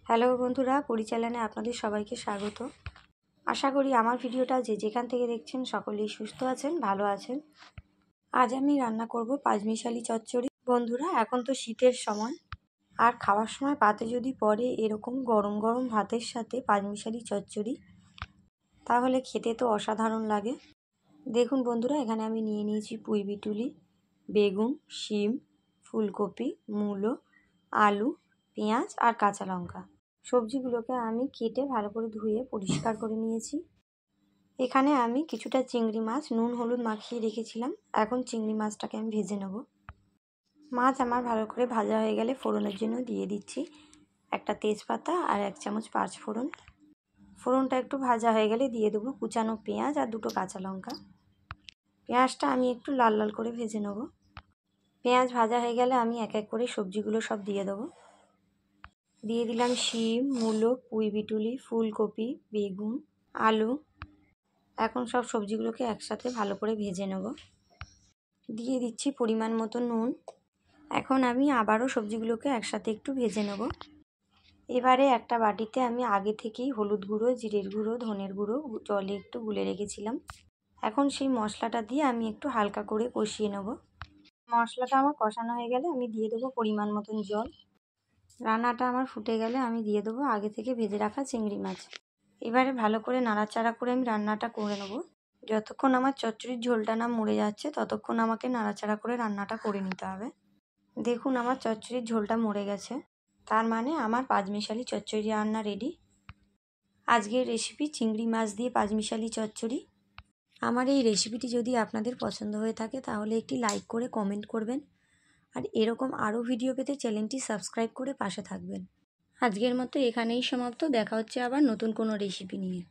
Hello বন্ধুরা, পরিচালনায় আপনাদের সবাইকে স্বাগত। আশা করি আমার ভিডিওটা যে যেখান থেকে দেখছেন সকলেই সুস্থ আছেন, ভালো আছেন। আজ আমি রান্না করব পাঁচমিশালি চচ্চড়ি। বন্ধুরা, এখন তো শীতের সময়, আর খাওয়ার সময় পাতে যদি পড়ে এরকম গরম গরম ভাতের সাথে পাঁচমিশালি চচ্চড়ি, তাহলে খেতে তো অসাধারণ লাগে। দেখুন বন্ধুরা, এখানে আমি নিয়ে নিয়েছি পুঁই বিটুলি, বেগুন, শিম, ফুলকপি, মূলো, আলু, পেঁয়াজ আর কাঁচা লঙ্কা। সবজিগুলোকে আমি কেটে ভালো করে ধুয়ে পরিষ্কার করে নিয়েছি। এখানে আমি কিছুটা চিংড়ি মাছ নুন হলুদ মাখিয়ে রেখেছিলাম। এখন চিংড়ি মাছটাকে আমি ভেজে নেব। মাছ আমার ভালো করে ভাজা হয়ে গেলে ফোড়নের জন্য দিয়ে দিচ্ছি একটা তেজপাতা আর 1 চামচ পাঁচফোড়ন। ফোড়নটা একটু ভাজা হয়ে গেলে দিয়ে দেবো কুচানো পেঁয়াজ আর 2টো কাঁচা লঙ্কা। পেঁয়াজটা আমি একটু লাল লাল করে ভেজে নেব। পেঁয়াজ ভাজা হয়ে গেলে আমি এক এক করে সবজিগুলো সব দিয়ে দেবো। দিয়ে দিলাম শিম, মূলো, পুঁই বিটুলি, ফুলকপি, বেগুন, আলু। এখন সব সবজিগুলোকে একসাথে ভালো করে ভেজে নেব। দিয়ে দিচ্ছি পরিমাণ মতো নুন। এখন আমি আবারও সবজিগুলোকে একসাথে একটু ভেজে নেব। এবারে একটা বাটিতে আমি আগে থেকেই হলুদ গুঁড়ো, জিরের গুঁড়ো, ধনের গুঁড়ো জলে একটু গুলে রেখেছিলাম। এখন সেই মশলাটা দিয়ে আমি একটু হালকা করে কষিয়ে নেব। মশলাটা আমার কষানো হয়ে গেলে আমি দিয়ে দেবো পরিমাণ মতন জল। রান্নাটা আমার ফুটে গেলে আমি দিয়ে দেবো আগে থেকে ভেজে রাখা চিংড়ি মাছ। এবারে ভালো করে নাড়াচাড়া করে আমি রান্নাটা করে নেব। যতক্ষণ আমার চচ্চড়ির ঝোলটা না মরে যাচ্ছে ততক্ষণ আমাকে নাড়াচাড়া করে রান্নাটা করে নিতে হবে। দেখুন আমার চচ্চড়ির ঝোলটা মরে গেছে, তার মানে আমার পাঁচমিশালি চচ্চড়ি রান্না রেডি। আজকের রেসিপি চিংড়ি মাছ দিয়ে পাঁচমিশালি চচ্চড়ি। আমার এই রেসিপিটি যদি আপনাদের পছন্দ হয়ে থাকে তাহলে একটি লাইক করে কমেন্ট করবেন, আর এরকম আরও ভিডিও পেতে চ্যানেলটি সাবস্ক্রাইব করে পাশে থাকবেন। আজকের মতো এখানেই সমাপ্ত। দেখা হচ্ছে আবার নতুন কোনো রেসিপি নিয়ে।